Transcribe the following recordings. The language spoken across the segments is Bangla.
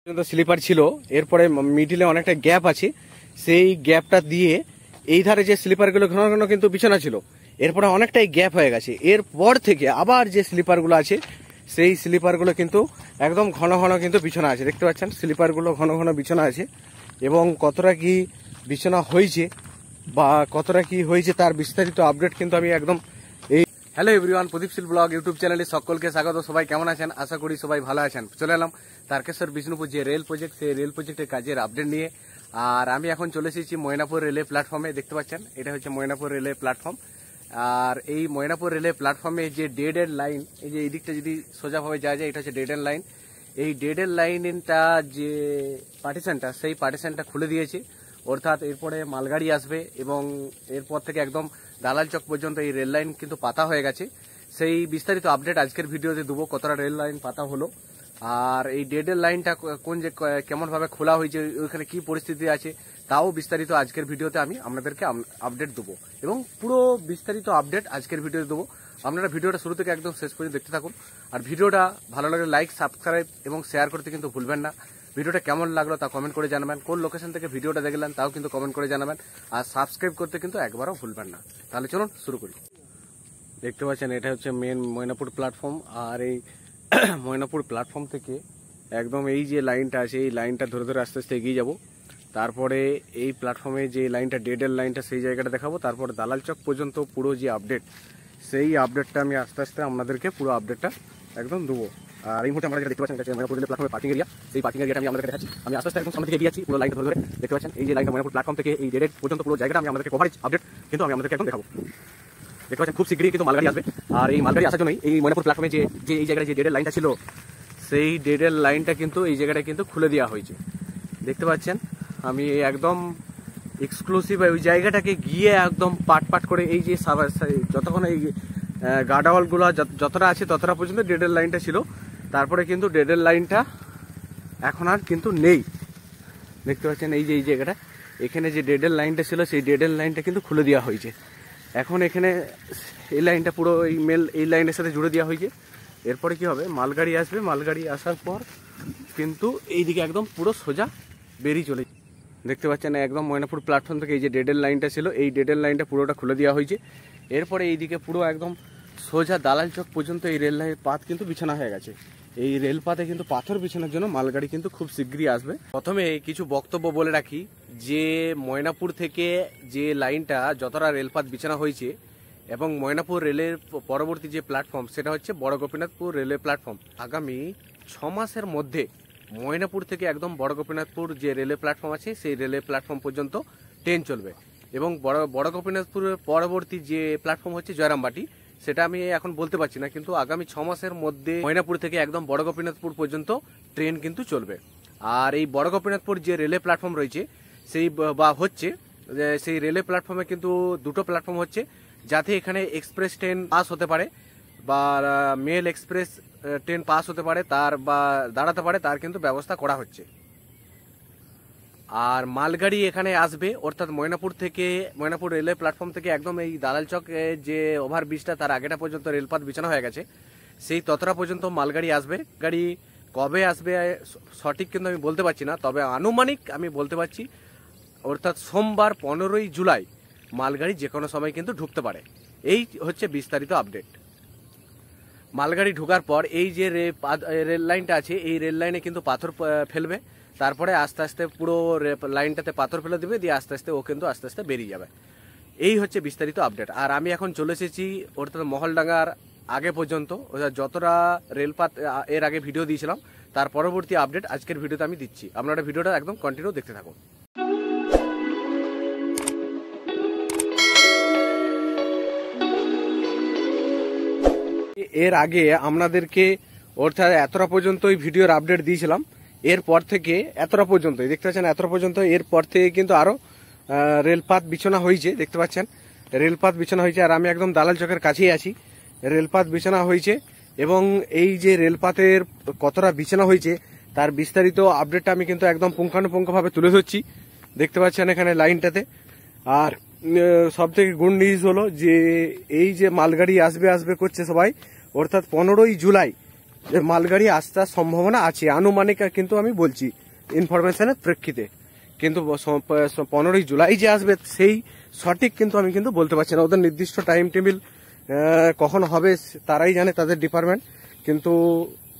পর্যন্ত স্লিপার ছিল, এরপরে মিডিলে অনেকটা গ্যাপ আছে, সেই গ্যাপটা দিয়ে এই ধারে যে স্লিপারগুলো ঘন ঘন কিন্তু বিছানা ছিল, এরপরে অনেকটাই গ্যাপ হয়ে গেছে। এরপর থেকে আবার যে স্লিপারগুলো আছে সেই স্লিপারগুলো কিন্তু একদম ঘন ঘন কিন্তু বিছানা আছে। দেখতে পাচ্ছেন স্লিপারগুলো ঘন ঘন বিছানা আছে, এবং কতটা কি বিছানা হয়েছে বা কতটা কি হয়েছে তার বিস্তারিত আপডেট কিন্তু আমি একদম এই হ্যালো এভরিওয়ান, প্রদীপ শীল ব্লগ ইউটিউব চ্যানেলে সকলকে স্বাগত। সবাই কেমন আছেন? আশা করি সবাই ভালো আছেন। চলে এলাম তারকেশ্বর বিষ্ণুপুর যে রেল প্রজেক্ট, সেই রেল প্রজেক্টের কাজের আপডেট নিয়ে। আর আমি এখন চলে এসেছি ময়নাপুর রেলে প্ল্যাটফর্মে। দেখতে পাচ্ছেন এটা হচ্ছে ময়নাপুর রেলে প্ল্যাটফর্ম। আর এই ময়নাপুর রেলে প্ল্যাটফর্মে যে ডেড এন্ড লাইন, এই যে এই দিকটা যদি সোজাভাবে যাওয়া যায়, এটা হচ্ছে ডেড এন্ড লাইন। এই ডেড এন্ড লাইনটা যে পার্টিশনটা, সেই পার্টিশনটা খুলে দিয়েছে, অর্থাৎ এরপরে মালগাড়ি আসবে এবং এরপর থেকে একদম দালাল চক পর্যন্ত এই রেল লাইন কিন্তু পাতা হয়ে গেছে। সেই বিস্তারিত আপডেট আজকের ভিডিওতে দেবো, কতটা রেল লাইন পাতা হলো, আর এই ডেডের লাইনটা কোন যে কেমন ভাবে খোলা হয়েছে, ওইখানে কি পরিস্থিতি আছে, তাও বিস্তারিত আজকের ভিডিওতে আমি আপনাদেরকে আপডেট দেবো, এবং পুরো বিস্তারিত আপডেট আজকের ভিডিওতে দেবো। আপনারা ভিডিওটা শুরু থেকে একদম শেষ পর্যন্ত দেখতে থাকুন। আর ভিডিওটা ভালো লাগলে লাইক, সাবস্ক্রাইব এবং শেয়ার করতে কিন্তু ভুলবেন না। ভিডিওটা কেমন লাগলো তা কমেন্ট করে জানাবেন, কোন লোকেশন থেকে ভিডিওটা দেখলেন তাও কিন্তু কমেন্ট করে জানাবেন, আর সাবস্ক্রাইব করতে কিন্তু একবারও ভুলবেন না। তাহলে চলুন শুরু করি। দেখতে পাচ্ছেন এটা হচ্ছে মেন ময়নাপুর প্ল্যাটফর্ম। আর এই ময়নাপুর প্ল্যাটফর্ম থেকে একদম এই যে লাইনটা আছে, এই লাইনটা ধরে ধরে আস্তে আস্তে এগিয়ে যাব। তারপরে এই প্ল্যাটফর্মে যে লাইনটা ডেডের লাইনটা, সেই জায়গাটা দেখাবো। তারপর দালাল চক পর্যন্ত পুরো যে আপডেট, সেই আপডেটটা আমি আস্তে আস্তে আপনাদেরকে পুরো আপডেটটা একদম দেবো। আর এই মুহূর্তে আমরা যেটা দেখতে পাচ্ছেন, এটা ময়নাপুর প্ল্যাটফর্মের পার্কিং এরিয়া। সেই পার্কিং এরিয়াটা আমি আপনাদের দেখাচ্ছি। আমি আস্তে আস্তে একদম সামনে থেকে এগিয়ে যাচ্ছি পুরো লাইনটা ধরে ধরে। দেখতে পাচ্ছেন এই যে লাইনটা ময়নাপুর প্ল্যাটফর্ম থেকে এই ডেড পর্যন্ত পুরো জায়গাটা আমি আপনাদেরকে কভারেজ আপডেট কিন্তু আমি আপনাদেরকে একদম দেখাবো। দেখতে পাচ্ছেন খুব শীঘ্রই কিন্তু মালগাড়ি আসবে। আর এই মালগাড়ি আসার জন্যই এই ময়নাপুর প্ল্যাটফর্মে যে এই জায়গায় যে ডেডের লাইনটা ছিল, সেই ডেডের লাইনটা কিন্তু এই জায়গাটা কিন্তু খুলে দেওয়া হয়েছে। দেখতে পাচ্ছেন আমি একদম এক্সক্লুসিভ ওই জায়গাটাকে গিয়ে একদম পাট পাট করে এই যে যতক্ষণ এই গার্ডওয়ালগুলো যতটা আছে ততটা পর্যন্ত ডেডের লাইনটা ছিল। তারপরে কিন্তু ডেডের লাইনটা এখন আর কিন্তু নেই। দেখতে পাচ্ছেন এই যে এই জায়গাটা, এখানে যে ডেডের লাইনটা ছিল, সেই ডেডের লাইনটা কিন্তু খুলে দেওয়া হয়েছে। এখন এখানে এই লাইনটা পুরো এই লাইনের সাথে জুড়ে দেওয়া হয়েছে। এরপরে কি হবে, মালগাড়ি আসবে, মালগাড়ি আসার পর কিন্তু এইদিকে একদম পুরো সোজা বেরিয়ে চলে। দেখতে পাচ্ছেন একদম ময়নাপুর প্ল্যাটফর্ম থেকে এই যে ডেডের লাইনটা ছিল, এই ডেডের লাইনটা পুরোটা খুলে দেওয়া হয়েছে। এরপরে এইদিকে পুরো একদম সোজা দালাল চক পর্যন্ত এই রেল লাইনের পাত কিন্তু বিছানা হয়ে গেছে। এই রেলপাতে কিন্তু পাথর বিছানোর জন্য মালগাড়ি কিন্তু খুব শীঘ্রই আসবে। প্রথমে কিছু বক্তব্য বলে রাখি, যে ময়নাপুর থেকে যে লাইনটা যতটা রেলপাত বিছানা হয়েছে এবং ময়নাপুর রেলের পরবর্তী যে প্ল্যাটফর্ম, সেটা হচ্ছে বড় গোপীনাথপুর রেলের প্ল্যাটফর্ম। আগামী 6 মাসের মধ্যে ময়নাপুর থেকে একদম বড় গোপীনাথপুর যে রেলের প্ল্যাটফর্ম আছে, সেই রেলের প্ল্যাটফর্ম পর্যন্ত ট্রেন চলবে। এবং বড় গোপীনাথপুরের পরবর্তী যে প্ল্যাটফর্ম হচ্ছে জয়রামবাটি, সেটা আমি এখন বলতে পারছি না, কিন্তু আগামী 6 মাসের মধ্যে ময়নাপুর থেকে একদম বড় গোপীনাথপুর পর্যন্ত ট্রেন কিন্তু চলবে। আর এই বড় গোপীনাথপুর যে রেলে প্ল্যাটফর্ম রয়েছে, সেই রেলে প্ল্যাটফর্মে কিন্তু দুটো প্ল্যাটফর্ম হচ্ছে, যাতে এখানে এক্সপ্রেস ট্রেন পাস হতে পারে বা মেল এক্সপ্রেস ট্রেন পাস হতে পারে, তার বা দাঁড়াতে পারে, তার কিন্তু ব্যবস্থা করা হচ্ছে। আর মালগাড়ি এখানে আসবে, অর্থাৎ ময়নাপুর রেলের প্ল্যাটফর্ম থেকে একদম এই দালাল চক যে ওভারব্রিজটা, তার আগেটা পর্যন্ত রেলপথ বিছানো হয়ে গেছে, সেই ততটা পর্যন্ত মালগাড়ি আসবে। গাড়ি কবে আসবে সঠিক কিন্তু আমি বলতে পারছি না, তবে আনুমানিক আমি বলতে পারছি, অর্থাৎ সোমবার 15ই জুলাই মালগাড়ি যে কোনো সময় কিন্তু ঢুকতে পারে। এই হচ্ছে বিস্তারিত আপডেট। মালগাড়ি ঢোকার পর এই যে রেল লাইনটা আছে, এই রেল লাইনে কিন্তু পাথর ফেলবে, তারপরে আস্তে আস্তে পুরো লাইনটাতে পাথর ফেলে দেবে, দিয়ে আস্তে আস্তে ও কিন্তু আস্তে আস্তে বেরিয়ে যাবে। এই হচ্ছে বিস্তারিত আপডেট। আর আমি এখন চলে এসেছি অর্থাৎ মহলডাঙ্গার আগে পর্যন্ত, অর্থাৎ যতটা রেলপাত এর আগে ভিডিও দিয়েছিলাম, তার পরবর্তী আপডেট আজকের ভিডিওতে আমি দিচ্ছি। আপনারা ভিডিওটা একদম কন্টিনিউ দেখতে থাকুন। এর আগে আপনাদেরকে অর্থাৎ এতটা পর্যন্ত ভিডিওর আপডেট দিয়েছিলাম, এরপর থেকে এতটা পর্যন্ত দেখতে পাচ্ছেন, এতটা পর্যন্ত এরপর থেকে কিন্তু আরো রেলপাত বিছানা হয়েছে। দেখতে পাচ্ছেন রেলপাত বিছানা হয়েছে, আর আমি একদম দালাল চকের কাছেই আছি। রেলপাত বিছানা হয়েছে, এবং এই যে রেলপাতের কতটা বিছানা হয়েছে তার বিস্তারিত আপডেটটা আমি কিন্তু একদম পুঙ্খানুপুঙ্খভাবে তুলে ধরছি। দেখতে পাচ্ছেন এখানে লাইনটাতে। আর সব থেকে গুড নিউজ হলো যে এই যে মালগাড়ি আসবে করছে সবাই, অর্থাৎ 15ই জুলাই যে মালগাড়ি আসার সম্ভাবনা আছে, আনুমানিক কিন্তু আমি বলছি ইনফরমেশনের প্রেক্ষিতে। কিন্তু 15ই জুলাই যে আসবে সেই সঠিক কিন্তু আমি কিন্তু বলতে পারছি না। ওদের নির্দিষ্ট টাইম টেবিল কখন হবে তারাই জানে, তাদের ডিপার্টমেন্ট। কিন্তু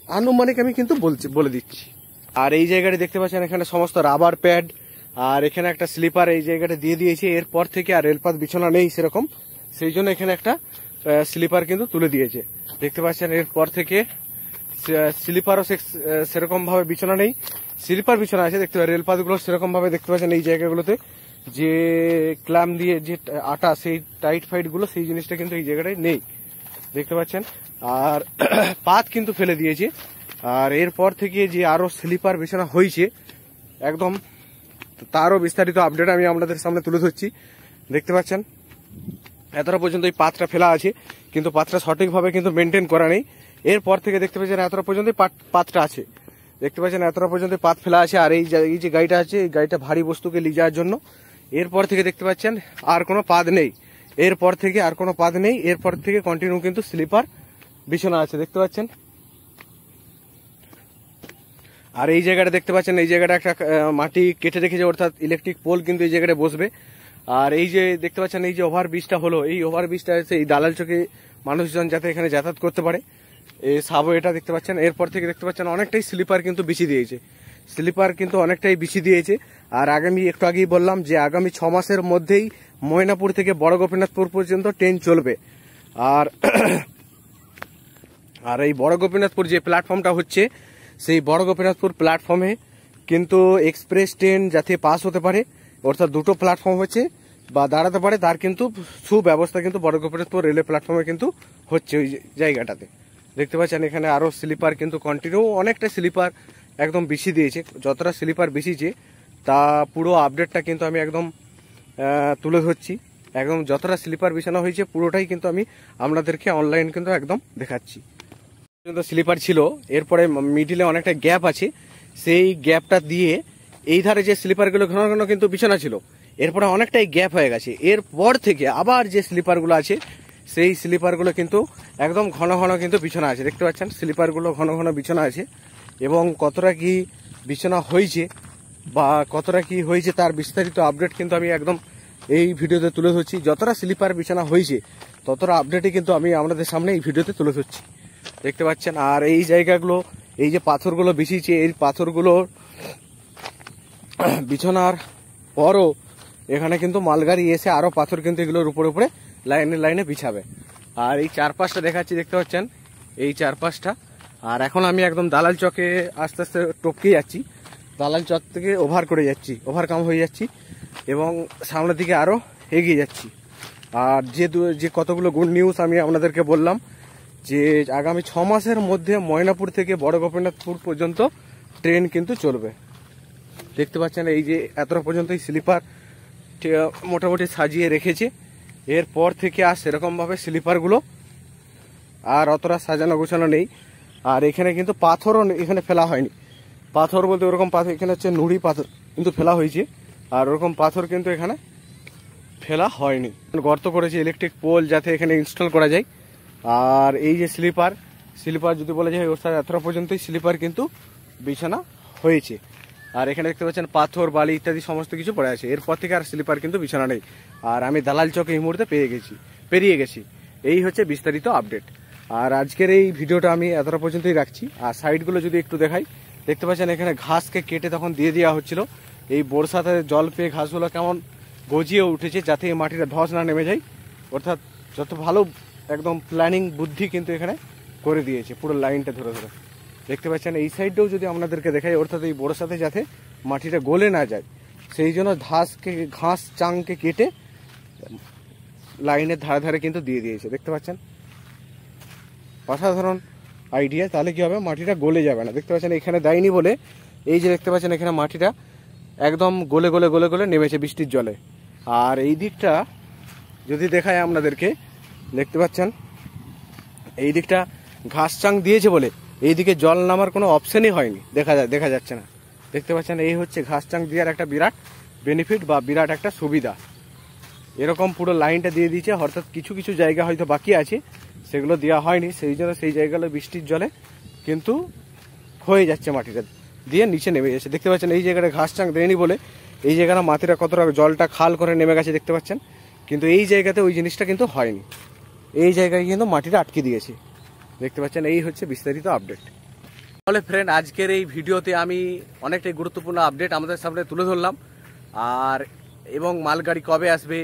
আনুমানিক আমি কিন্তু বলে দিচ্ছি। আর এই জায়গাটা দেখতে পাচ্ছেন এখানে সমস্ত রাবার প্যাড, আর এখানে একটা স্লিপার এই জায়গাটা দিয়ে দিয়েছে। এরপর থেকে আর রেলপাত বিছানা নেই সেরকম, সেই জন্য এখানে একটা স্লিপার কিন্তু তুলে দিয়েছে। দেখতে পাচ্ছেন এরপর থেকে স্লিপারও সেরকম ভাবে বিছানা নেই, স্লিপার বিছানা আছে। দেখতে পাচ্ছেন রেলপাত গুলো সেরকম ভাবে দেখতে পাচ্ছেন এই জায়গাগুলোতে যে ক্ল্যাম্প দিয়ে যে আটা সেই টাইট ফাইট গুলো সেই জিনিসটা কিন্তু এই জায়গাটায় নেই, দেখতে পাচ্ছেন। আর পাত কিন্তু ফেলে দিয়েছে। আর এরপর থেকে যে আরো স্লিপার বিছানা হয়েছে একদম, তারও বিস্তারিত আপডেট আমি আপনাদের সামনে তুলে ধরছি। দেখতে পাচ্ছেন এতটা পর্যন্ত এই পাতটা ফেলা আছে, কিন্তু পাতটা সঠিকভাবে কিন্তু মেনটেন করা নেই। এরপর থেকে দেখতে পাচ্ছেন এতটা পর্যন্ত পাতটা আছে, দেখতে পাচ্ছেন এতটা পর্যন্ত পাত ফেলা আছে। আর এই যে গাড়িটা আছে, এই গাড়িটা ভারী বস্তুকে নিয়ে যাওয়ার জন্য। এরপর থেকে দেখতে পাচ্ছেন আর কোনো পাত নেই, এরপর থেকে আর কোনো পাত নেই। এরপর থেকে কন্টিনিউ কিন্তু স্লিপার বিছানা আছে, দেখতে পাচ্ছেন। আর এই জায়গাটা দেখতে পাচ্ছেন, এই জায়গাটা একটা মাটি কেটে রেখেছে, অর্থাৎ ইলেকট্রিক পোল কিন্তু এই জায়গাটা বসবে। আর এই যে দেখতে পাচ্ছেন এই যে ওভারব্রিজটা হলো, এই ওভারব্রিজটা আছে এই দালাল চকে মানুষজন যাতে এখানে যাতায়াত করতে পারে, এই সাবওয়েটা দেখতে পাচ্ছেন। এরপর থেকে দেখতে পাচ্ছেন অনেকটাই স্লিপার কিন্তু বিছিয়ে দিয়েছে, স্লিপার কিন্তু অনেকটাই বিছিয়ে দিয়েছে। আর আগামী একটু আগেই বললাম যে আগামী 6 মাসের মধ্যেই ময়নাপুর থেকে বড় গোপীনাথপুর পর্যন্ত ট্রেন চলবে। আর এই বড় গোপীনাথপুর যে প্ল্যাটফর্মটা হচ্ছে, সেই বড় গোপীনাথপুর প্ল্যাটফর্মে কিন্তু এক্সপ্রেস ট্রেন যাতে পাস হতে পারে, অর্থাৎ দুটো প্ল্যাটফর্ম হচ্ছে বা দাঁড়াতে পারে, তার কিন্তু সুব্যবস্থা কিন্তু বড় গোপীনাথপুর রেলওয়ে প্ল্যাটফর্মে কিন্তু হচ্ছে ওই জায়গাটাতে। দেখতে পাচ্ছেন এখানে আরো স্লিপার কিন্তু কন্টিনিউ অনেকটা স্লিপার একদম বিছিয়ে দিয়েছে। যতটা স্লিপার বিছিয়েছে তা পুরো আপডেটটা কিন্তু আমি একদম তুলে ধরছি। একদম যতটা স্লিপার বিছানো হয়েছে পুরোটাই কিন্তু আমি আপনাদেরকে অনলাইন কিন্তু একদম দেখাচ্ছি। স্লিপার ছিল, এরপরে মিডিলে অনেকটা গ্যাপ আছে, সেই গ্যাপটা দিয়ে এই ধারে যে স্লিপারগুলো ঘন ঘন কিন্তু বিছানা ছিল, এরপরে অনেকটাই গ্যাপ হয়ে গেছে। এরপর থেকে আবার যে স্লিপারগুলো আছে সেই স্লিপারগুলো কিন্তু একদম ঘন ঘন কিন্তু বিছানা আছে, দেখতে পাচ্ছেন স্লিপারগুলো ঘন ঘন বিছানা আছে। এবং কতটা কি বিছানা হয়েছে বা কতটা কি হয়েছে তার বিস্তারিত আপডেট কিন্তু আমি একদম এই ভিডিওতে তুলে ধরছি। যতটা স্লিপার বিছানা হয়েছে ততটা আপডেটই কিন্তু আমি আপনাদের সামনে এই ভিডিওতে তুলে ধরছি, দেখতে পাচ্ছেন। আর এই জায়গাগুলো, এই যে পাথরগুলো বিছিয়েছে, এই পাথরগুলো বিছানার পরও এখানে কিন্তু মালগাড়ি এসে আরো পাথর কিন্তু এগুলোর উপরে উপরে লাইনে লাইনে বিছাবে। আর এই চারপাশটা দেখাচ্ছি, দেখতে পাচ্ছেন এই চারপাশটা। আর এখন আমি একদম দালাল চকে আস্তে আস্তে টপকে যাচ্ছি, দালাল চক থেকে ওভার করে যাচ্ছি, ওভারকাম হয়ে যাচ্ছি এবং সামনের দিকে আরো এগিয়ে যাচ্ছি। আর যে কতগুলো গুড নিউজ আমি আপনাদেরকে বললাম যে আগামী 6 মাসের মধ্যে ময়নাপুর থেকে বড় গোপীনাথপুর পর্যন্ত ট্রেন কিন্তু চলবে। দেখতে পাচ্ছেন এই যে এতটা পর্যন্ত স্লিপার মোটামুটি সাজিয়ে রেখেছে। এরপর থেকে আর সেরকম ভাবে স্লিপারগুলো আর অতটা সাজানো গোছানো নেই। আর এখানে কিন্তু পাথরও এখানে ফেলা হয়নি, পাথর বলতে ওরকম পাথর এখানে হচ্ছে নুড়ি পাথর কিন্তু ফেলা হয়েছে, আর ওরকম পাথর কিন্তু এখানে ফেলা হয়নি। গর্ত করেছে ইলেকট্রিক পোল যাতে এখানে ইনস্টল করা যায়। আর এই যে স্লিপার যদি বলা যায় অর্থাৎ এতটা পর্যন্তই স্লিপার কিন্তু বিছানা হয়েছে। আর এখানে দেখতে পাচ্ছেন পাথর বালি ইত্যাদি সমস্ত কিছু পড়ে আছে। এরপর থেকে আর স্লিপার কিন্তু বিছানা নেই। আর আমি দালাল চক এই মুহূর্তে পেরিয়ে গেছি। এই হচ্ছে বিস্তারিত আপডেট। আর আজকের এই ভিডিওটা আমি এতটা পর্যন্তই রাখছি। আর সাইডগুলো যদি একটু দেখাই, দেখতে পাচ্ছেন এখানে ঘাসকে কেটে তখন দিয়ে দেওয়া হচ্ছিল। এই বর্ষাতে জল পেয়ে ঘাসগুলো কেমন গজিয়ে উঠেছে যাতে এই মাটিটা ধস না নেমে যায়, অর্থাৎ যত ভালো একদম প্ল্যানিং বুদ্ধি কিন্তু এখানে করে দিয়েছে পুরো লাইনটা ধরে ধরে। দেখতে পাচ্ছেন এই সাইডটাও যদি আপনাদেরকে দেখাই, অর্থাৎ এই বর্ষাতে যাতে মাটিটা গলে না যায় সেই জন্য ঘাস চাংকে কেটে লাইনের ধারে ধারে কিন্তু দিয়ে দিয়েছে। দেখতে পাচ্ছেন অসাধারণ আইডিয়া। তাহলে কি হবে, মাটিটা গলে যাবে না। দেখতে পাচ্ছেন এখানে দেয়নি বলে এই যে দেখতে পাচ্ছেন এখানে মাটিটা একদম গলে গলে গলে গলে নেমেছে বৃষ্টির জলে। আর এই দিকটা যদি দেখায় আপনাদেরকে, দেখতে পাচ্ছেন এই দিকটা ঘাস চাং দিয়েছে বলে এইদিকে জল নামার কোনো অপশনই হয়নি, দেখা যাচ্ছে না। দেখতে পাচ্ছেন এই হচ্ছে ঘাস চাং দেওয়ার একটা বিরাট বেনিফিট বা বিরাট একটা সুবিধা। এরকম পুরো লাইনটা দিয়ে দিয়েছে, অর্থাৎ কিছু কিছু জায়গা হয়তো বাকি আছে সেগুলো দেওয়া হয়নি, সেই জন্য সেই জায়গাগুলো বৃষ্টির জলে কিন্তু হয়ে যাচ্ছে মাটিটা দিয়ে নিচে নেমে যাচ্ছে। দেখতে পাচ্ছেন এই জায়গাটা ঘাস চাং দেয়নি বলে এই জায়গাটা মাটিটা কতটা জলটা খাল করে নেমে গেছে দেখতে পাচ্ছেন, কিন্তু এই জায়গাতে ওই জিনিসটা কিন্তু হয়নি। এই জায়গায় কিন্তু মাটিটা আটকে দিয়েছে দেখতে পাচ্ছেন। এই হচ্ছে বিস্তারিত আপডেট। তাহলে ফ্রেন্ড, আজকের এই ভিডিওতে আমি অনেকটাই গুরুত্বপূর্ণ আপডেট আমাদের সামনে তুলে ধরলাম। আর এবং মালগাড়ি কবে আসবে,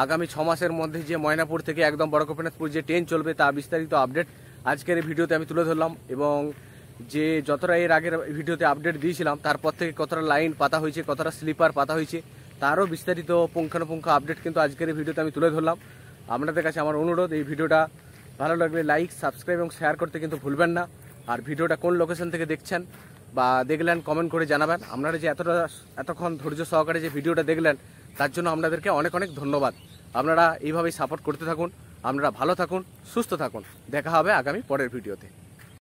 আগামী 6 মাসের মধ্যে যে ময়নাপুর থেকে একদম বড়গোপীনাথপুর যে ট্রেন চলবে তা বিস্তারিত আপডেট আজকের এই ভিডিওতে আমি তুলে ধরলাম। এবং যে যতটা এর আগের ভিডিওতে আপডেট দিয়েছিলাম তারপর থেকে কতটা লাইন পাতা হয়েছে, কতটা স্লিপার পাতা হয়েছে, তারও বিস্তারিত পুঙ্খানুপুঙ্খ আপডেট কিন্তু আজকের এই ভিডিওতে আমি তুলে ধরলাম। আপনাদের কাছে আমার অনুরোধ, এই ভিডিওটা ভালো লাগলে লাইক, সাবস্ক্রাইব এবং শেয়ার করতে কিন্তু ভুলবেন না। আর ভিডিওটা কোন লোকেশন থেকে দেখছেন বা দেখলেন কমেন্ট করে জানাবেন। আপনারা যে এতক্ষণ ধৈর্য সহকারে যে ভিডিওটা দেখলেন তার জন্য আপনাদেরকে অনেক অনেক ধন্যবাদ। আপনারা এইভাবেই সাপোর্ট করতে থাকুন। আপনারা ভালো থাকুন, সুস্থ থাকুন। দেখা হবে আগামী পরের ভিডিওতে।